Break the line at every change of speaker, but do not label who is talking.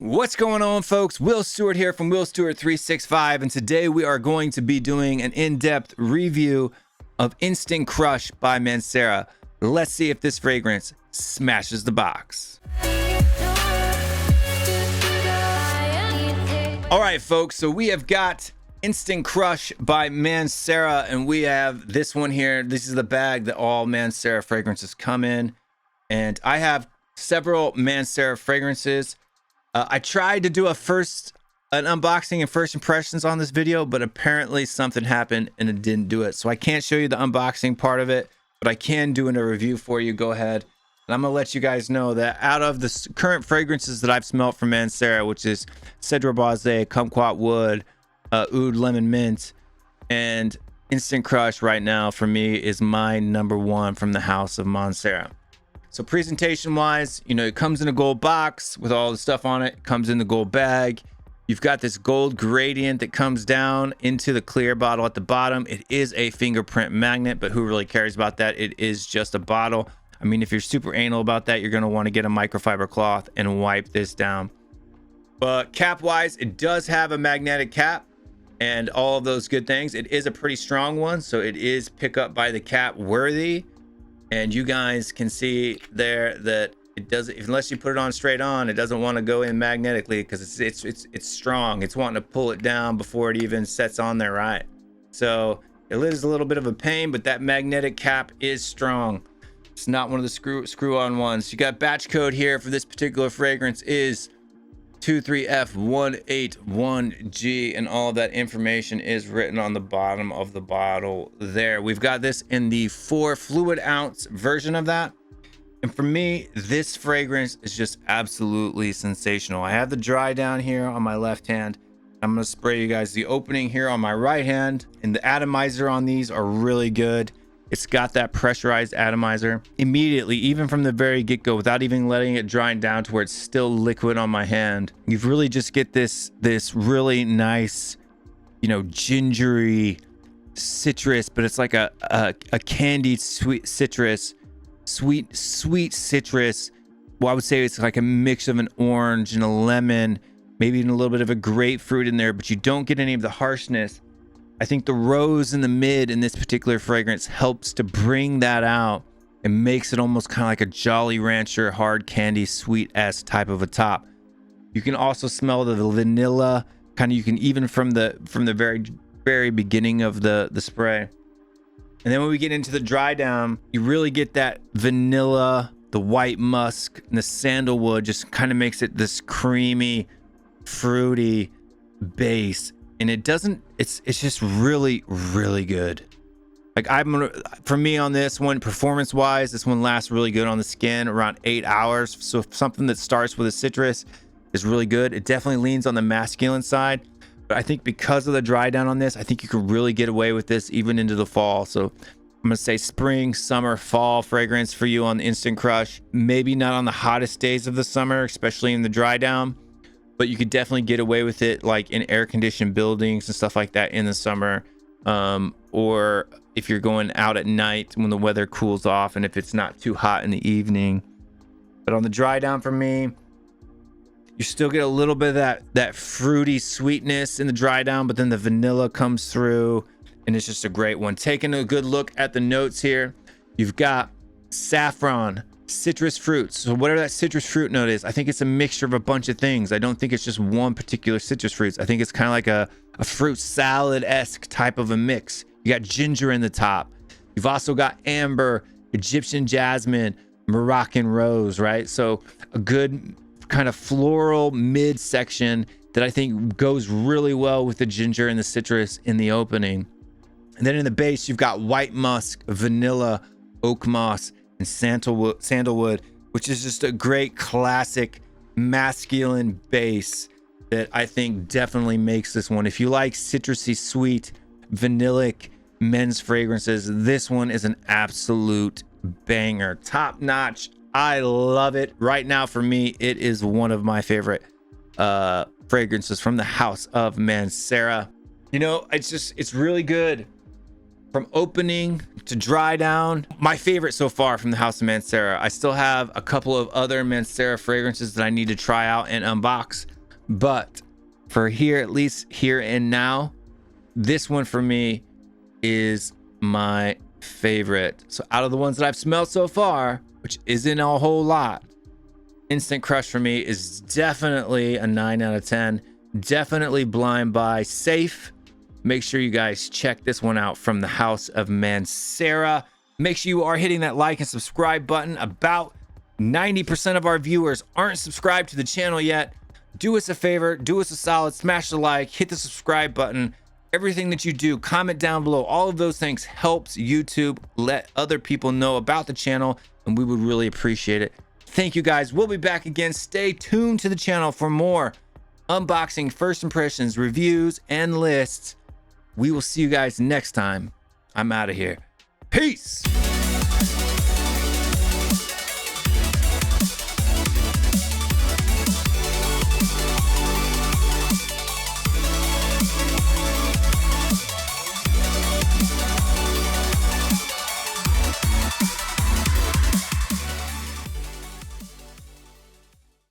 What's going on, folks? Will Stewart here from Will Stewart 365, and today we are going to be doing an in-depth review of Instant Crush by Mancera. Let's see if this fragrance smashes the box. All right, folks, so we have got Instant Crush by Mancera, and we have this one here. This is the bag that all Mancera fragrances come in, and I have several Mancera fragrances. I tried to do an unboxing and first impressions on this video, but apparently something happened and it didn't do it. So I can't show you the unboxing part of it, but I can do a review for you. Go ahead. And I'm going to let you guys know that out of the current fragrances that I've smelled from Mancera, which is Cedar Base, Kumquat Wood, Oud Lemon Mint, and Instant Crush right now for me is my number one from the house of Mancera. So presentation wise, you know, it comes in a gold box with all the stuff on it. It comes in the gold bag. You've got this gold gradient that comes down into the clear bottle at the bottom. It is a fingerprint magnet, but who really cares about that? It is just a bottle. I mean, if you're super anal about that, you're going to want to get a microfiber cloth and wipe this down. But cap wise, it does have a magnetic cap and all of those good things. It is a pretty strong one, so it is pick up by the cap worthy. And you guys can see there that it doesn't, unless you put it on straight on, it doesn't want to go in magnetically because it's strong. It's wanting to pull it down before it even sets on there, right? So it is a little bit of a pain, but that magnetic cap is strong. It's not one of the screw-on ones. You got batch code here for this particular fragrance is 23F181G, and all of that information is written on the bottom of the bottle there. We've got this in the 4 fluid ounce version of that, and for me this fragrance is just absolutely sensational. I have the dry down here on my left hand. I'm going to spray you guys the opening here on my right hand, and the atomizer on these are really good. It's got that pressurized atomizer immediately, even from the very get-go, without even letting it dry down to where it's still liquid on my hand. You really just get this really nice, you know, gingery citrus, but it's like a candied sweet citrus, sweet citrus. Well, I would say it's like a mix of an orange and a lemon, maybe even a little bit of a grapefruit in there, but you don't get any of the harshness. I think the rose in the mid in this particular fragrance helps to bring that out and makes it almost kind of like a Jolly Rancher hard candy sweet-esque type of a top. You can also smell the vanilla, kind of, you can even from the very beginning of the spray. And then when we get into the dry down, you really get that vanilla, the white musk, and the sandalwood just kind of makes it this creamy, fruity base. And it doesn't, it's just really, really good. Like for me on this one, performance wise, this one lasts really good on the skin, around 8 hours. So if something that starts with a citrus is really good. It definitely leans on the masculine side, but I think because of the dry down on this, I think you can really get away with this even into the fall. So I'm gonna say spring, summer, fall fragrance for you on the Instant Crush. Maybe not on the hottest days of the summer, especially in the dry down, but you could definitely get away with it like in air-conditioned buildings and stuff like that in the summer, or if you're going out at night when the weather cools off and if it's not too hot in the evening. But on the dry down for me, you still get a little bit of that fruity sweetness in the dry down, but then the vanilla comes through and it's just a great one. Taking a good look at the notes here, you've got saffron, citrus fruits. So whatever that citrus fruit note is, I think it's a mixture of a bunch of things. I don't think it's just one particular citrus fruits. I think it's kind of like a fruit salad-esque type of a mix. You got ginger in the top. You've also got amber, Egyptian jasmine, Moroccan rose, right? So a good kind of floral midsection that I think goes really well with the ginger and the citrus in the opening. And then in the base, you've got white musk, vanilla, oak moss, and sandalwood, which is just a great classic masculine base that I think definitely makes this one. If you like citrusy, sweet, vanillic men's fragrances, this one is an absolute banger. Top notch. I love it. Right now for me, it is one of my favorite fragrances from the house of Mancera. You know, it's really good. From opening to dry down, my favorite so far from the house of Mancera. I still have a couple of other Mancera fragrances that I need to try out and unbox. But for here, at least here and now, this one for me is my favorite. So out of the ones that I've smelled so far, which isn't a whole lot, Instant Crush for me is definitely a 9 out of 10. Definitely blind buy, safe. Make sure you guys check this one out from the house of Mancera. Make sure you are hitting that like and subscribe button. About 90% of our viewers aren't subscribed to the channel yet. Do us a favor, do us a solid, smash the like, hit the subscribe button. Everything that you do, comment down below. All of those things helps YouTube let other people know about the channel, and we would really appreciate it. Thank you guys. We'll be back again. Stay tuned to the channel for more unboxing, first impressions, reviews, and lists. We will see you guys next time. I'm out of here. Peace.